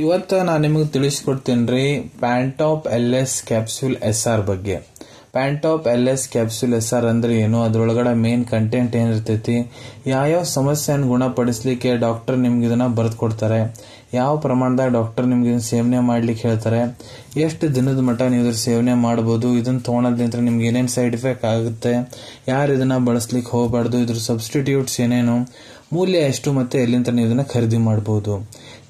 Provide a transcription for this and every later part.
ಇವತ್ತು ನಾನು ನಿಮಗೆ ತಿಳಿಸ್ಕೊಡ್ತೀನಿ ರೀ ಪ್ಯಾಂಟಾಪ್ LS ಕ್ಯಾಪ್ಸೂಲ್ SR ಬಗ್ಗೆ. ಪ್ಯಾಂಟಾಪ್ LS ಕ್ಯಾಪ್ಸೂಲ್ SR ಅಂದ್ರೆ ಏನು, ಅದ್ರೊಳಗಡೆ ಮೇನ್ ಕಂಟೆಂಟ್ ಏನಿರ್ತೈತಿ, ಯಾವ ಸಮಸ್ಯೆಯನ್ನು ಗುಣಪಡಿಸ್ಲಿಕ್ಕೆ ಡಾಕ್ಟರ್ ನಿಮ್ಗೆ ಇದನ್ನ ಬರೆದು ಕೊಡ್ತಾರೆ, ಯಾವ ಪ್ರಮಾಣದಾಗ ಡಾಕ್ಟರ್ ನಿಮ್ಗೆ ಇದನ್ನ ಸೇವನೆ ಮಾಡ್ಲಿಕ್ಕೆ ಹೇಳ್ತಾರೆ, ಎಷ್ಟು ದಿನದ ಮಟ್ಟ ನೀವು ಇದ್ರ ಸೇವನೆ ಮಾಡ್ಬೋದು, ಇದನ್ನ ತೊಗೊಳೋದ್ರಿಂದ ನಿಮ್ಗೆ ಏನೇನು ಸೈಡ್ ಎಫೆಕ್ಟ್ ಆಗುತ್ತೆ, ಯಾರು ಇದನ್ನ ಬಳಸ್ಲಿಕ್ಕೆ ಹೋಗಬಾರ್ದು, ಇದ್ರ ಸಬ್ಸ್ಟಿಟ್ಯೂಟ್ಸ್ ಏನೇನು, ಮೂಲ್ಯ ಎಷ್ಟು, ಮತ್ತೆ ಎಲ್ಲಿಂದ ನೀವು ಇದನ್ನ ಖರೀದಿ ಮಾಡಬಹುದು.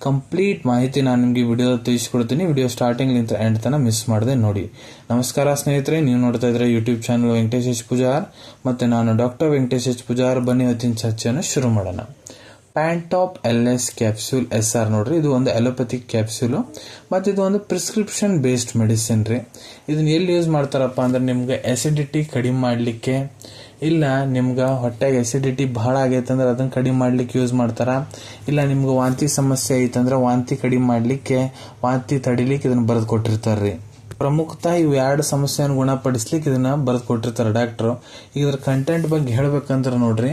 ಕಂಪ್ಲೀಟ್ ಮಾಹಿತಿ ನಾನು ನಿಮಗೆ ವಿಡಿಯೋ ತಿಳಿಸ್ಕೊಡ್ತೀನಿ. ವಿಡಿಯೋ ಸ್ಟಾರ್ಟಿಂಗ್ ಎಂಡ್ ತನಕ ಮಿಸ್ ಮಾಡದೆ ನೋಡಿ. ನಮಸ್ಕಾರ ಸ್ನೇಹಿತರೆ, ನೀವು ನೋಡ್ತಾ ಇದ್ರೆ YouTube channel Venkatesh H Pujar, ಮತ್ತೆ ನಾನು ಡಾಕ್ಟರ್ ವೆಂಕಟೇಶ್ ಎಚ್ ಪೂಜಾರ್. ಬನ್ನಿ ಇವತ್ತಿನ ಚರ್ಚೆಯನ್ನು ಶುರು ಮಾಡೋಣ. ಪ್ಯಾಂಟಾಪ್ LS ಕ್ಯಾಪ್ಸೂಲ್ SR ನೋಡ್ರಿ, ಇದು ಒಂದು ಅಲೋಪತಿಕ್ ಕ್ಯಾಪ್ಸೂಲು ಮತ್ತು ಇದು ಒಂದು ಪ್ರಿಸ್ಕ್ರಿಪ್ಷನ್ ಬೇಸ್ಡ್ ಮೆಡಿಸಿನ್ ರೀ. ಇದನ್ನ ಎಲ್ಲಿ ಯೂಸ್ ಮಾಡ್ತಾರಪ್ಪ ಅಂದ್ರೆ ನಿಮ್ಗೆ ಅಸಿಡಿಟಿ ಕಡಿಮೆ ಮಾಡಲಿಕ್ಕೆ, ಇಲ್ಲ ನಿಮ್ಗೆ ಹೊಟ್ಟೆಗೆ ಅಸಿಡಿಟಿ ಬಹಳ ಆಗೈತೆ ಅಂದ್ರೆ ಅದನ್ನ ಕಡಿಮೆ ಮಾಡ್ಲಿಕ್ಕೆ ಯೂಸ್ ಮಾಡ್ತಾರ, ಇಲ್ಲ ನಿಮ್ಗೆ ವಾಂತಿ ಸಮಸ್ಯೆ ಐತಂದ್ರೆ ವಾಂತಿ ಕಡಿಮೆ ಮಾಡ್ಲಿಕ್ಕೆ, ವಾಂತಿ ತಡಿಲಿಕ್ಕೆ ಇದನ್ನ ಬರೆದು ಕೊಟ್ಟಿರ್ತಾರ್ರಿ. ಪ್ರಮುಖತಃ ಇವು ಎರಡು ಸಮಸ್ಯೆಯನ್ನು ಗುಣಪಡಿಸ್ಲಿಕ್ಕೆ ಇದನ್ನ ಬರೆದು ಕೊಟ್ಟಿರ್ತಾರೆ ಡಾಕ್ಟ್ರು. ಇದ್ರ ಕಂಟೆಂಟ್ ಬಗ್ಗೆ ಹೇಳ್ಬೇಕಂದ್ರೆ ನೋಡ್ರಿ,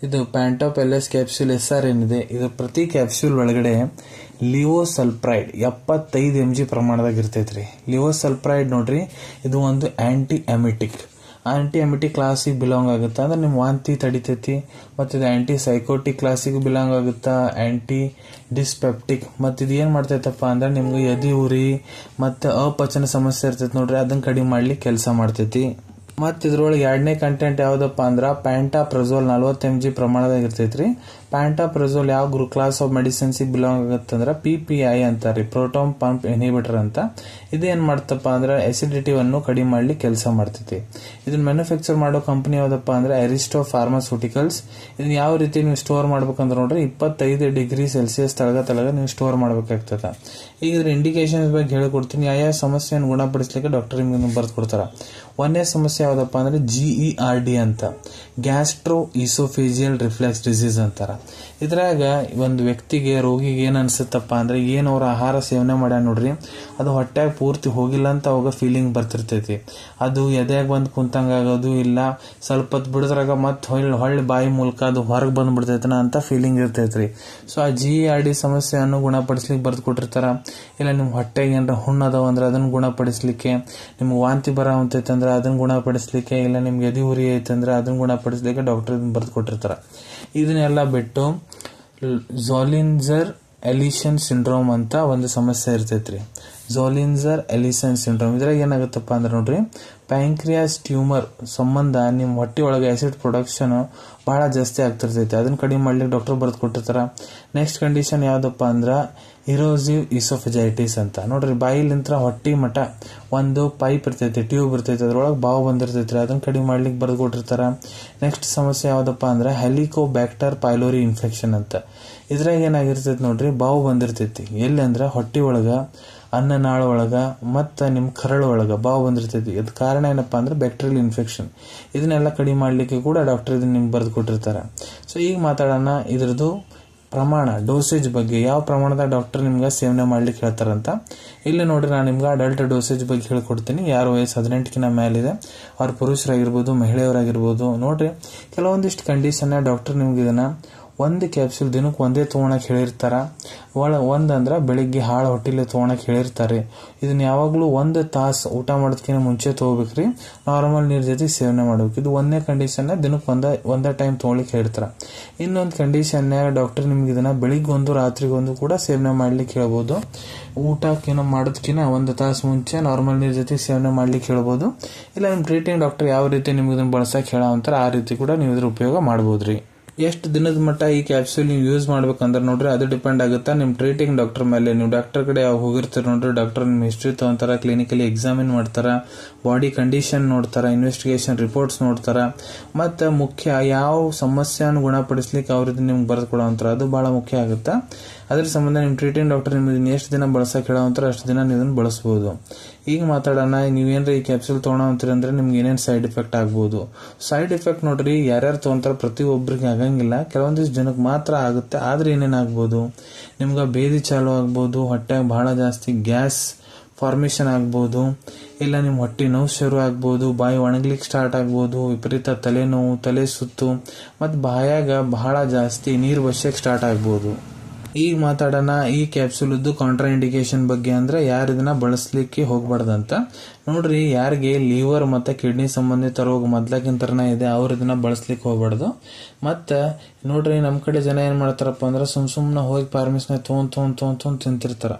ಇದು ಪ್ಯಾಂಟಾಪ್ LS ಕ್ಯಾಪ್ಸೂಲ್ SR ಏನಿದೆ, ಇದರ ಪ್ರತಿ ಕ್ಯಾಪ್ಸೂಲ್ ಒಳಗಡೆ ಲಿವೋಸಲ್ಪ್ರೈಡ್ 75 mg ಪ್ರಮಾಣದಾಗ ಇರ್ತೈತ್ರಿ. ಲಿವೋಸಲ್ಪ್ರೈಡ್ ನೋಡ್ರಿ, ಇದು ಒಂದು ಆಂಟಿ ಎಮಿಟಿಕ್ ಕ್ಲಾಸಿಗೆ ಬಿಲಾಂಗ್ ಆಗುತ್ತಾ, ಅಂದ್ರೆ ನಿಮ್ ವಾಂತಿ ತಡಿತೈತಿ. ಮತ್ತು ಇದು ಆಂಟಿ ಸೈಕೋಟಿಕ್ ಕ್ಲಾಸಿಗೆ ಬಿಲಾಂಗ್ ಆಗುತ್ತಾ, ಆಂಟಿ ಡಿಸ್ಪೆಪ್ಟಿಕ್. ಮತ್ತು ಇದು ಏನ್ ಮಾಡ್ತೈತಪ್ಪ ಅಂದ್ರೆ ನಿಮ್ಗೆ ಎದಿ ಉರಿ ಮತ್ತು ಅಪಚನ ಸಮಸ್ಯೆ ಇರ್ತೈತಿ ನೋಡ್ರಿ, ಅದನ್ನ ಕಡಿಮೆ ಮಾಡ್ಲಿಕ್ಕೆ ಕೆಲಸ ಮಾಡ್ತೈತಿ. ಮತ್ತು ಇದ್ರೊಳಗೆ ಎರಡನೇ ಕಂಟೆಂಟ್ ಯಾವ್ದಪ್ಪ ಅಂದ್ರ ಪ್ಯಾಂಟಾಪ್ರಜೋಲ್ 40 mg ಪ್ರಮಾಣದಾಗ ಇರ್ತೈತ್ರಿ. ಪ್ಯಾಂಟಾಪ್ರಜೋಲ್ ಯಾವ ಕ್ಲಾಸ್ ಆಫ್ ಮೆಡಿಸಿನ್ಸ್ ಬಿಲಾಂಗ್ ಆಗತ್ತಂದ್ರ PPI ಅಂತಾರಿ, ಪ್ರೋಟಾನ್ ಪಂಪ್ ಇನ್ಹಿಬಿಟರ್ ಅಂತ. ಇದೇನ್ ಮಾಡ್ತಪ್ಪ ಅಂದ್ರೆ ಅಸಿಡಿಟಿವನ್ನು ಕಡಿಮೆ ಮಾಡ್ಲಿಕ್ಕೆ ಕೆಲಸ ಮಾಡ್ತೈತಿ. ಇದನ್ನ ಮ್ಯಾನುಫ್ಯಾಕ್ಚರ್ ಮಾಡೋ ಕಂಪನಿ ಯಾವ್ದಪ್ಪ ಅಂದ್ರೆ ಅರಿಸ್ಟೋ ಫಾರ್ಮಾಸ್ಯೂಟಿಕಲ್ಸ್. ಇದನ್ನ ಯಾವ ರೀತಿ ನೀವು ಸ್ಟೋರ್ ಮಾಡ್ಬೇಕಂದ್ರೆ ನೋಡ್ರಿ, 25 ಡಿಗ್ರಿ ಸೆಲ್ಸಿಯಸ್ ತಳಗ ನೀವು ಸ್ಟೋರ್ ಮಾಡ್ಬೇಕಾಗ್ತದ. ಈಗ ಇದ್ರ ಇಂಡಿಕೇಶನ್ಸ್ ಬಗ್ಗೆ ಹೇಳಿಕೊಡ್ತೀನಿ. ಯಾವ ಸಮಸ್ಯೆಯನ್ನು ಗುಣಪಡಿಸ್ಲಿಕ್ಕೆ ಡಾಕ್ಟರ್ ನಿಮ್ಗೆ ಬರ್ದು ಕೊಡ್ತಾರ. ಒಂದೇ ಸಮಸ್ಯೆ ಯಾವ್ದಪ್ಪ ಅಂದ್ರೆ GERD ಅಂತ, ಗ್ಯಾಸ್ಟ್ರೋ ಈಸೋಫೇಜಿಯಲ್ ರಿಫ್ಲೆಕ್ಸ್ ಡಿಸೀಸ್ ಅಂತಾರ. ಇದ್ರಾಗ ಒಂದು ವ್ಯಕ್ತಿಗೆ, ರೋಗಿಗೆ ಏನ್ ಅನ್ಸುತ್ತಪ್ಪ ಅಂದ್ರೆ, ಏನ್ ಅವ್ರ ಆಹಾರ ಸೇವನೆ ಮಾಡ್ಯಾರ ನೋಡ್ರಿ, ಅದು ಹೊಟ್ಟೆಗೆ ಪೂರ್ತಿ ಹೋಗಿಲ್ಲ ಅಂತ ಅವಾಗ ಫೀಲಿಂಗ್ ಬರ್ತಿರ್ತೈತಿ. ಅದು ಎದೆಯಾಗ ಬಂದು ಕುಂತಂಗ ಆಗೋದು, ಇಲ್ಲ ಸ್ವಲ್ಪ ಹೊತ್ತು ಬಿಡಿದ್ರಾಗ ಮತ್ತೆ ಹೊಳ್ಳಿ ಬಾಯಿ ಮೂಲಕ ಅದು ಹೊರಗೆ ಬಂದ್ಬಿಡ್ತೈತನ ಅಂತ ಫೀಲಿಂಗ್ ಇರ್ತೈತ್ರಿ. ಸೊ ಆ GERD ಸಮಸ್ಯೆಯನ್ನು ಗುಣಪಡಿಸ್ಲಿಕ್ಕೆ ಬರ್ದು ಕೊಟ್ಟಿರ್ತಾರ. ಇಲ್ಲ ನಿಮ್ ಹೊಟ್ಟೆಗೆ ಏನಾರ ಹುಣ್ಣದಾವ ಅಂದ್ರೆ ಅದನ್ನ ಗುಣಪಡಿಸ್ಲಿಕ್ಕೆ, ನಿಮ್ಗೆ ವಾಂತಿ ಬರ ಹೊಂತೈತಂದ್ರೆ ಅದನ್ನ ಗುಣಪಡಿಸ್ಲಿಕ್ಕೆ, ಇಲ್ಲ ನಿಮ್ಗೆ ಎದಿ ಉರಿ ಐತಂದ್ರೆ ಅದನ್ನ ಗುಣಪಡಿಸ್ಲಿಕ್ಕೆ ಡಾಕ್ಟರ್ ಬರ್ದು ಕೊಟ್ಟಿರ್ತಾರ. ಇದನ್ನೆಲ್ಲ ಬಿಟ್ಟು ಝೋಲಿಂಜರ್ ಎಲಿಷನ್ ಸಿಂಡ್ರೋಮ್ ಅಂತ ಒಂದು ಸಮಸ್ಯೆ ಇರ್ತೈತ್ರಿ. ಝೋಲಿಂಜರ್ ಎಲಿಷನ್ ಸಿಂಡ್ರೋಮ್ ಇದ್ರಾಗ ಏನಾಗುತ್ತಪ್ಪ ಅಂದ್ರೆ ನೋಡ್ರಿ, ಪ್ಯಾಂಕ್ರಿಯಾಸ್ ಟ್ಯೂಮರ್ ಸಂಬಂಧ ನಿಮ್ ಹೊಟ್ಟೆ ಒಳಗೆ ಆಸಿಡ್ ಪ್ರೊಡಕ್ಷನ್ ಬಹಳ ಜಾಸ್ತಿ ಆಗ್ತಿರ್ತೈತಿ. ಅದನ್ನ ಕಡಿಮೆ ಮಾಡ್ಲಿಕ್ಕೆ ಡಾಕ್ಟರ್ ಬರ್ದು ಕೊಟ್ಟಿರ್ತಾರ. ನೆಕ್ಸ್ಟ್ ಕಂಡೀಷನ್ ಯಾವ್ದಪ್ಪ ಅಂದ್ರ ಇರೋಸಿವ್ ಈಸೋಫೆಜೈಟಿಸ್ ಅಂತ. ನೋಡ್ರಿ, ಬಾಯಿಲಿಂತ್ರ ಹೊಟ್ಟಿ ಮಠ ಒಂದು ಪೈಪ್ ಇರ್ತೈತಿ, ಟ್ಯೂಬ್ ಇರ್ತೈತಿ, ಅದ್ರೊಳಗೆ ಬಾವು ಬಂದಿರ್ತೈತ್ರಿ, ಅದನ್ನ ಕಡಿಮೆ ಮಾಡ್ಲಿಕ್ಕೆ ಬರ್ದು ಕೊಟ್ಟಿರ್ತಾರ. ನೆಕ್ಸ್ಟ್ ಸಮಸ್ಯೆ ಯಾವ್ದಪ್ಪ ಅಂದ್ರೆ ಹೆಲಿಕೋಬ್ಯಾಕ್ಟರ್ ಪೈಲೋರಿ ಇನ್ಫೆಕ್ಷನ್ ಅಂತ. ಇದ್ರಾಗ ಏನಾಗಿರ್ತೈತಿ ನೋಡ್ರಿ, ಬಾವು ಬಂದಿರ್ತೈತಿ. ಎಲ್ಲಿ ಅಂದ್ರೆ ಹೊಟ್ಟಿ ಒಳಗ, ಅನ್ನನಾಳ ಒಳಗ, ಮತ್ತ ನಿಮ್ ಕರಳು ಒಳಗ ಬಾವು ಬಂದಿರ್ತೈತಿ. ಇದ್ ಕಾರಣ ಏನಪ್ಪಾ ಅಂದ್ರೆ ಬ್ಯಾಕ್ಟೀರಿಯಲ್ ಇನ್ಫೆಕ್ಷನ್. ಇದನ್ನೆಲ್ಲ ಕಡಿಮೆ ಮಾಡ್ಲಿಕ್ಕೆ ಕೂಡ ಡಾಕ್ಟರ್ ಇದನ್ನ ನಿಮ್ಗೆ ಬರ್ದು ಕೊಟ್ಟಿರ್ತಾರ. ಸೊ ಈಗ ಮಾತಾಡೋಣ ಇದ್ರದ್ದು ಪ್ರಮಾಣ, ಡೋಸೇಜ್ ಬಗ್ಗೆ. ಯಾವ ಪ್ರಮಾಣದಾಗ ಡಾಕ್ಟರ್ ನಿಮ್ಗೆ ಸೇವನೆ ಮಾಡ್ಲಿಕ್ಕೆ ಹೇಳ್ತಾರಂತ. ಇಲ್ಲಿ ನೋಡ್ರಿ, ನಾನು ನಿಮ್ಗೆ ಅಡಲ್ಟ್ ಡೋಸೇಜ್ ಬಗ್ಗೆ ಹೇಳ್ಕೊಡ್ತೀನಿ. ಯಾರು ವಯಸ್ಸು 18ಕ್ಕಿಂತ ಮೇಲಿದೆ, ಅವ್ರ ಪುರುಷರಾಗಿರ್ಬೋದು, ಮಹಿಳೆಯರಾಗಿರ್ಬೋದು. ನೋಡ್ರಿ, ಕೆಲವೊಂದಿಷ್ಟು ಕಂಡೀಷನ್ ಡಾಕ್ಟರ್ ನಿಮ್ಗೆ ಇದನ್ನ ಒಂದು ಕ್ಯಾಪ್ಸೂಲ್ ದಿನಕ್ಕೆ ಒಂದೇ ತೊಗೊಳಕ್ ಹೇಳಿರ್ತಾರ. ಒಂದಂದ್ರ ಬೆಳಿಗ್ಗೆ ಹಾಳು ಹೊಟ್ಟಿಲೆ ತೊಗೊಳಕ್ ಹೇಳಿರ್ತಾರೆ. ಇದನ್ನ ಯಾವಾಗ್ಲೂ 1 ತಾಸು ಊಟ ಮಾಡೋದಕ್ಕಿಂತ ಮುಂಚೆ ತಗೋಬೇಕ್ರಿ. ನಾರ್ಮಲ್ ನೀರ್ ಜೊತೆ ಸೇವನೆ ಮಾಡ್ಬೇಕು. ಇದು ಒಂದೇ ಕಂಡೀಷನ್, ದಿನಕ್ಕೆ ಒಂದೇ ಟೈಮ್ ತೊಗೊಳಿಕ್ ಹೇಳ್ತಾರ. ಇನ್ನೊಂದು ಕಂಡೀಷನ್ ಡಾಕ್ಟರ್ ನಿಮ್ಗೆ ಇದನ್ನ ಬೆಳಿಗ್ಗೆ ರಾತ್ರಿಗೊಂದು ಕೂಡ ಸೇವನೆ ಮಾಡ್ಲಿಕ್ಕೆ ಹೇಳ್ಬೋದು. ಊಟಕ್ಕಿನ ಮಾಡೋದಕ್ಕಿಂತ 1 ತಾಸು ಮುಂಚೆ ನಾರ್ಮಲ್ ನೀರ್ ಜೊತೆ ಸೇವನೆ ಮಾಡ್ಲಿಕ್ಕೆ ಹೇಳ್ಬೋದು. ಇಲ್ಲ ನಿಮ್ ಟ್ರೀಟಿಂಗ್ ಡಾಕ್ಟರ್ ಯಾವ ರೀತಿ ನಿಮ್ಗೆ ಇದನ್ನ ಬಳಸಕ್ ಹೇಳೋ ಅಂತಾರ, ಆ ರೀತಿ ಕೂಡ ನೀವು ಇದ್ರ ಉಪಯೋಗ ಮಾಡಬಹುದ್ರಿ. ಎಷ್ಟು ದಿನದ ಮಟ್ಟ ಈ ಕ್ಯಾಪ್ಸೂಲ್ ನೀವು ಯೂಸ್ ಮಾಡ್ಬೇಕಂದ್ರೆ ನೋಡ್ರಿ, ಅದು ಡಿಪೆಂಡ್ ಆಗುತ್ತಾ ನಿಮ್ ಟ್ರೀಟಿಂಗ್ ಡಾಕ್ಟರ್ ಮೇಲೆ. ನೀವು ಡಾಕ್ಟರ್ ಕಡೆ ಯಾವ ಹೋಗಿರ್ತೀರ ನೋಡ್ರಿ, ಡಾಕ್ಟರ್ ನಿಮ್ ಹಿಸ್ಟ್ರಿ ತಗೊಂತಾರ, ಕ್ಲಿನಿಕಲಿ ಎಕ್ಸಾಮಿನ್ ಮಾಡ್ತಾರ, ಬಾಡಿ ಕಂಡೀಷನ್ ನೋಡ್ತಾರ, ಇನ್ವೆಸ್ಟಿಗೇಷನ್ ರಿಪೋರ್ಟ್ಸ್ ನೋಡ್ತಾರ, ಮತ್ತೆ ಮುಖ್ಯ ಯಾವ ಸಮಸ್ಯೆಯನ್ನು ಗುಣಪಡಿಸ್ಲಿಕ್ಕೆ ಅವ್ರದ್ದು ನಿಮ್ಗೆ ಬರ್ದು ಕೊಡೋ ಅಂತಾರ. ಅದು ಬಹಳ ಮುಖ್ಯ ಆಗುತ್ತಾ. ಅದ್ರ ಸಂಬಂಧ ನಿಮ್ ಟ್ರೀಟಿಂಗ್ ಡಾಕ್ಟರ್ ನಿಮ್ಗೆ ಎಷ್ಟು ದಿನ ಬಳಸಕ್ ಹೇಳೋ ಅಂತಾರ ಅಷ್ಟು ದಿನ ನೀವು ಇದನ್ನ ಬಳಸಬಹುದು. ಈಗ ಮಾತಾಡೋಣ, ನೀವೇನ್ರ ಈ ಕ್ಯಾಪ್ಸೂಲ್ ತೊಗೊಳೋ ಅಂತೀರಿ ಅಂದ್ರೆ ನಿಮ್ಗೆ ಏನೇನ್ ಸೈಡ್ ಎಫೆಕ್ಟ್ ಆಗ್ಬಹುದು. ಸೈಡ್ ಎಫೆಕ್ಟ್ ನೋಡ್ರಿ, ಯಾರ್ಯಾರು ತಗೊಂತಾರ ಪ್ರತಿಯೊಬ್ಬರಿಗೆ ಆಗಂಗಿಲ್ಲ, ಕೆಲವೊಂದಿಷ್ಟು ಜನಕ್ಕೆ ಮಾತ್ರ ಆಗುತ್ತೆ. ಆದ್ರೆ ಏನೇನಾಗ್ಬೋದು, ನಿಮ್ಗೆ ಬೇದಿ ಚಾಲು ಆಗ್ಬೋದು, ಹೊಟ್ಟೆಗೆ ಬಹಳ ಜಾಸ್ತಿ ಗ್ಯಾಸ್ ಫಾರ್ಮೇಶನ್ ಆಗ್ಬೋದು, ಇಲ್ಲ ನಿಮ್ ಹೊಟ್ಟೆ ನೋವು ಶುರು ಆಗ್ಬೋದು, ಬಾಯಿ ಒಣಗ್ಲಿಕ್ಕೆ ಸ್ಟಾರ್ಟ್ ಆಗ್ಬೋದು, ವಿಪರೀತ ತಲೆನೋವು, ತಲೆ ಸುತ್ತು, ಮತ್ತು ಬಾಯಾಗ ಬಹಳ ಜಾಸ್ತಿ ನೀರು ಬಸ್ಸಕ್ಕೆ ಸ್ಟಾರ್ಟ್ ಆಗ್ಬೋದು. ಈಗ ಮಾತಾಡೋಣ ಈ ಕ್ಯಾಪ್ಸೂಲ್ದು ಕಾಂಟ್ರಾ ಇಂಡಿಕೇಶನ್ ಬಗ್ಗೆ. ಅಂದ್ರೆ ಯಾರು ಇದನ್ನ ಬಳಸಲಿಕ್ಕೆ ಹೋಗ್ಬಾರ್ದಂತ ನೋಡ್ರಿ. ಯಾರಿಗೆ ಲಿವರ್ ಮತ್ತೆ ಕಿಡ್ನಿ ಸಂಬಂಧಿತ ರೋಗ ಮೊದ್ಲಕ್ಕಿಂತರನೇ ಇದೆ ಅವ್ರು ಇದನ್ನ ಬಳಸ್ಲಿಕ್ಕೆ ಹೋಗ್ಬಾರ್ದು. ಮತ್ತೆ ನೋಡ್ರಿ, ನಮ್ ಕಡೆ ಜನ ಏನ್ ಮಾಡ್ತಾರಪ್ಪ ಅಂದ್ರೆ ಸುಮ್ನೆ ಹೋಗಿ ಫಾರ್ಮಸಿನ ತೊಗೊಂಡ್ ತಿಂತಿರ್ತಾರ.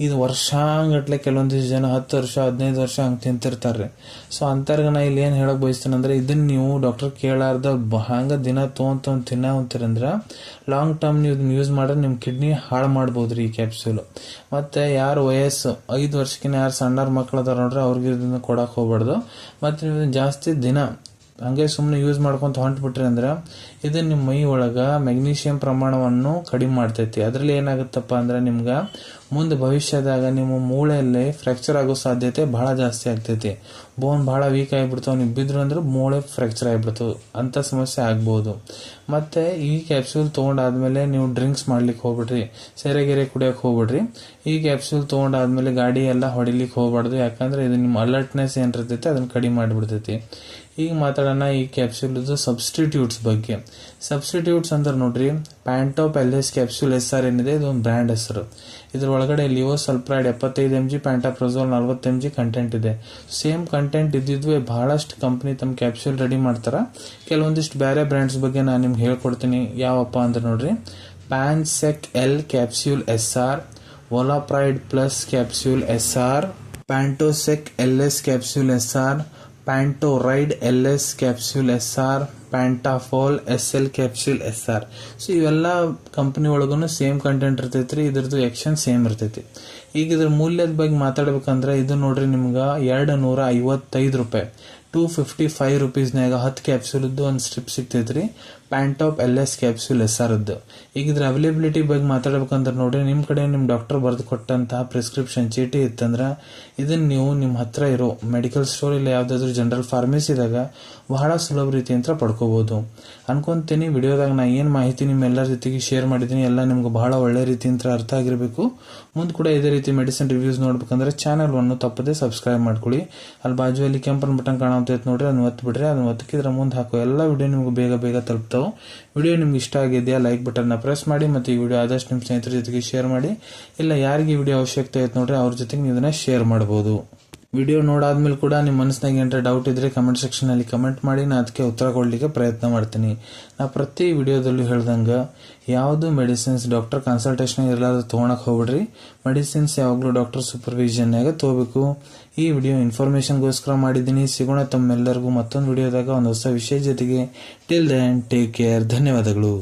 ಇದು ವರ್ಷಾಂಗಟ್ಲೆ ಕೆಲವೊಂದಿಷ್ಟು ಜನ 10 ವರ್ಷ 15 ವರ್ಷ ಹಂಗೆ ತಿಂತಿರ್ತಾರ್ರಿ. ಸೊ ಅಂತರ್ಗ ನಾ ಇಲ್ಲಿ ಏನ್ ಹೇಳಕ್ ಬಯಸ್ತೇನೆ ಅಂದ್ರೆ, ಇದನ್ನ ನೀವು ಡಾಕ್ಟರ್ ಕೇಳಾರ್ದ ಹಂಗ ದಿನ ತೊಗೊಂಡ್ ತಿನ್ನಂತೀರಂದ್ರ ಲಾಂಗ್ ಟರ್ಮ್ ನೀವು ಇದನ್ನ ಯೂಸ್ ಮಾಡಿದ್ರೆ ನಿಮ್ ಕಿಡ್ನಿ ಹಾಳು ಮಾಡ್ಬೋದ್ರಿ ಈ ಕ್ಯಾಪ್ಸೂಲ್. ಮತ್ತೆ ಯಾರು ವಯಸ್ಸು 5 ವರ್ಷಕ್ಕಿಂತ ಯಾರು ಸಣ್ಣ ಮಕ್ಳು ಅದಾರ ನೋಡ್ರಿ ಅವ್ರಿಗೆ ಇದನ್ನ ಕೊಡಕ್ ಹೋಗ್ಬಾರ್ದು. ಮತ್ತೆ ನೀವು ಜಾಸ್ತಿ ದಿನ ಹಂಗೆ ಸುಮ್ಮನೆ ಯೂಸ್ ಮಾಡ್ಕೊಂತ ಹೊಂಟ್ಬಿಟ್ರಿ ಅಂದ್ರೆ ಇದು ನಿಮ್ಮ ಮೈ ಒಳಗ ಮೆಗ್ನೀಷಿಯಂ ಪ್ರಮಾಣವನ್ನು ಕಡಿಮೆ ಮಾಡ್ತೈತಿ. ಅದ್ರಲ್ಲಿ ಏನಾಗುತ್ತಪ್ಪ ಅಂದ್ರೆ ನಿಮ್ಗ ಮುಂದೆ ಭವಿಷ್ಯದಾಗ ನಿಮ್ಮ ಮೂಳೆಯಲ್ಲಿ ಫ್ರಾಕ್ಚರ್ ಆಗೋ ಸಾಧ್ಯತೆ ಬಹಳ ಜಾಸ್ತಿ ಆಗ್ತೈತಿ. ಬೋನ್ ಬಹಳ ವೀಕ್ ಆಗಿಬಿಡ್ತಾವ, ನೀವು ಬಿದ್ರು ಅಂದ್ರೆ ಮೂಳೆ ಫ್ರಾಕ್ಚರ್ ಆಗಿಬಿಡ್ತಾವ, ಅಂತ ಸಮಸ್ಯೆ ಆಗ್ಬಹುದು. ಮತ್ತೆ ಈ ಕ್ಯಾಪ್ಸೂಲ್ ತಗೊಂಡಾದ್ಮೇಲೆ ನೀವು ಡ್ರಿಂಕ್ಸ್ ಮಾಡ್ಲಿಕ್ಕೆ ಹೋಗ್ಬಿಡ್ರಿ, ಸೆರೆಗೆರೆ ಕುಡಿಯಕ್ ಹೋಗ್ಬಿಡ್ರಿ. ಈ ಕ್ಯಾಪ್ಸೂಲ್ ತಗೊಂಡಾದ್ಮೇಲೆ ಗಾಡಿ ಎಲ್ಲ ಹೊಡಿಲಿಕ್ಕೆ ಹೋಗ್ಬಾರ್ದು, ಯಾಕಂದ್ರೆ ಇದು ನಿಮ್ಮ ಅಲರ್ಟ್ನೆಸ್ ಏನಿರ್ತೈತಿ ಅದನ್ನ ಕಡಿಮೆ ಮಾಡಿಬಿಡ್ತೈತಿ. ಈಗ ಮಾತಾಡೋಣ ಈ ಕ್ಯಾಪ್ಸೂಲ್ ಸಬ್ಸ್ಟಿಟ್ಯೂಟ್ಸ್ ಬಗ್ಗೆ. ಸಬ್ಸ್ಟಿಟ್ಯೂಟ್ಸ್ ಅಂದ್ರೆ ನೋಡ್ರಿ, ಪ್ಯಾಂಟಾಪ್ LS ಕ್ಯಾಪ್ಸೂಲ್ SR ಏನಿದೆ ಇದು ಒಂದು ಬ್ರ್ಯಾಂಡ್ ಹೆಸರು. ಇದ್ರ ಒಳಗಡೆ ಲಿವೋಸಲ್ಪ್ರೈಡ್ 75 mg, ಪ್ಯಾಂಟಾಪ್ರಜೋಲ್ 40 mg ಕಂಟೆಂಟ್ ಇದೆ. ಸೇಮ್ ಕಂಟೆಂಟ್ ಇದ್ದಿದ್ವೇ ಬಹಳಷ್ಟು ಕಂಪನಿ ತಮ್ಮ ಕ್ಯಾಪ್ಸೂಲ್ ರೆಡಿ ಮಾಡ್ತಾರ. ಕೆಲವೊಂದಿಷ್ಟು ಬೇರೆ ಬ್ರ್ಯಾಂಡ್ಸ್ ಬಗ್ಗೆ ನಾನು ನಿಮ್ಗೆ ಹೇಳ್ಕೊಡ್ತೀನಿ. ಯಾವಪ್ಪ ಅಂದ್ರೆ ನೋಡ್ರಿ, Pansec L capsule SR, Volapride plus capsule SR, Pantosec LS capsule SR, Pantoride LS capsule SR, Pantafol SL capsule SR. So ಇವೆಲ್ಲ ಕಂಪನಿ ಒಳಗೂ ಸೇಮ್ ಕಂಟೆಂಟ್ ಇರ್ತೈತ್ರಿ, ಇದ್ರದ್ದು ಆಕ್ಷನ್ ಸೇಮ್ ಇರ್ತೈತಿ. ಈಗ ಇದ್ರ ಮೂಲ್ಯದ ಬಗ್ಗೆ ಮಾತಾಡ್ಬೇಕಂದ್ರೆ ಇದು ನೋಡ್ರಿ ನಿಮ್ಗ 255 ರೂಪಾಯಿ, 255 ರುಪೀಸ್ನಾಗ 10 ಕ್ಯಾಪ್ಸೂಲ್ ಒಂದು ಸ್ಟ್ರಿಪ್ ಸಿಗ್ತೈತ್ರಿ, ಪ್ಯಾಂಟಾಪ್ LS ಕ್ಯಾಪ್ಸೂಲ್ SR. ಈಗ ಇದ್ರ ಅವೈಲೇಬಿಲಿಟಿ ಬಗ್ಗೆ ಮಾತಾಡ್ಬೇಕಂದ್ರೆ ನೋಡ್ರಿ, ನಿಮ್ ಕಡೆ ನಿಮ್ ಡಾಕ್ಟರ್ ಬರೆದು ಕೊಟ್ಟಂತಹ ಪ್ರಿಸ್ಕ್ರಿಪ್ಷನ್ ಚೀಟಿ ಇತ್ತಂದ್ರ ಇದನ್ನ ನೀವು ನಿಮ್ ಹತ್ರ ಇರೋ ಮೆಡಿಕಲ್ ಸ್ಟೋರ್ ಇಲ್ಲ ಯಾವ್ದಾದ್ರು ಜನರಲ್ ಫಾರ್ಮಸಿದಾಗ ಬಹಳ ಸುಲಭ ರೀತಿಯಿಂದ ಪಡ್ಕೋಬಹುದು ಅನ್ಕೊಂತೀನಿ. ವಿಡಿಯೋದಾಗ ನಾ ಏನ್ ಮಾಹಿತಿ ನಿಮ್ಮೆಲ್ಲರ ಜೊತೆಗೆ ಶೇರ್ ಮಾಡಿದೀನಿ ಎಲ್ಲ ನಿಮ್ಗೆ ಬಹಳ ಒಳ್ಳೆ ರೀತಿಯಿಂದ ಅರ್ಥ ಆಗಿರ್ಬೇಕು. ಮುಂದ್ ಕೂಡ ಇದೇ ರೀತಿ ಮೆಡಿಸಿನ್ ರಿವ್ಯೂಸ್ ನೋಡ್ಬೇಕಂದ್ರೆ ಚಾನಲ್ ಅನ್ನು ತಪ್ಪದೆ ಸಬ್ಸ್ಕ್ರೈಬ್ ಮಾಡ್ಕೊಳ್ಳಿ. ಅಲ್ಲಿ ಬಾಜುವಲ್ಲಿ ಕೆಂಪನ್ ಬಟನ್ ಕಾಣುತ್ತೈತೆ ನೋಡ್ರಿ, ಅದನ್ನ ಒತ್ತು ಬಿಡ್ರಿ. ಅದನ್ನ ಒತ್ತಿದ್ರ ಮುಂದೆ ಹಾಕೋ ಎಲ್ಲ ವಿಡಿಯೋ ನಿಮ್ಗೆ ಬೇಗ ತಲುಪ್ತಾವ. ವಿಡಿಯೋ ನಿಮ್ಗೆ ಇಷ್ಟ ಆಗಿದೆಯಾ ಲೈಕ್ ಬಟನ್ ನ ಪ್ರೆಸ್ ಮಾಡಿ, ಮತ್ತೆ ಈ ವಿಡಿಯೋ ಆದಷ್ಟು ನಿಮ್ಮ ಸ್ನೇಹಿತರ ಜೊತೆಗೆ ಶೇರ್ ಮಾಡಿ. ಇಲ್ಲ ಯಾರಿಗೆ ವಿಡಿಯೋ ಅವಶ್ಯಕತೆ ಐತೆ ನೋಡ್ರಿ ಅವ್ರ ಜೊತೆಗೆ ನೀವು ಇದನ್ನ ಶೇರ್ ಮಾಡಬಹುದು. ವಿಡಿಯೋ ನೋಡಾದ್ಮೇಲೆ ಕೂಡ ನಿಮ್ಮ ಮನಸ್ಸಿನಾಗ ಏನಾರ ಡೌಟ್ ಇದ್ರೆ ಕಮೆಂಟ್ ಸೆಕ್ಷನ್ ಅಲ್ಲಿ ಕಮೆಂಟ್ ಮಾಡಿ, ನಾ ಅದಕ್ಕೆ ಉತ್ತರ ಕೊಡ್ಲಿಕ್ಕೆ ಪ್ರಯತ್ನ ಮಾಡ್ತೀನಿ. ನಾ ಪ್ರತಿ ವಿಡಿಯೋದಲ್ಲೂ ಹೇಳ್ದಂಗ ಯಾವುದು ಮೆಡಿಸಿನ್ಸ್ ಡಾಕ್ಟರ್ ಕನ್ಸಲ್ಟೇಷನ್ ಇರಲಾರ್ದು ತಗೊಳಕ್ ಹೋಗ್ಬಿಡ್ರಿ. ಮೆಡಿಸಿನ್ಸ್ ಯಾವಾಗ್ಲೂ ಡಾಕ್ಟರ್ ಸೂಪರ್ವಿಷನ್ ನಾಗ ತಗೋಬೇಕು. ಈ ವಿಡಿಯೋ ಇನ್ಫಾರ್ಮೇಶನ್ಗೋಸ್ಕರ ಮಾಡಿದ್ದೀನಿ. ಸಿಗೋಣ ತಮ್ಮೆಲ್ಲರಿಗೂ ಮತ್ತೊಂದು ವಿಡಿಯೋದಾಗ ಒಂದು ಹೊಸ ವಿಷಯ ಜೊತೆಗೆ. Till then take care. ಧನ್ಯವಾದಗಳು.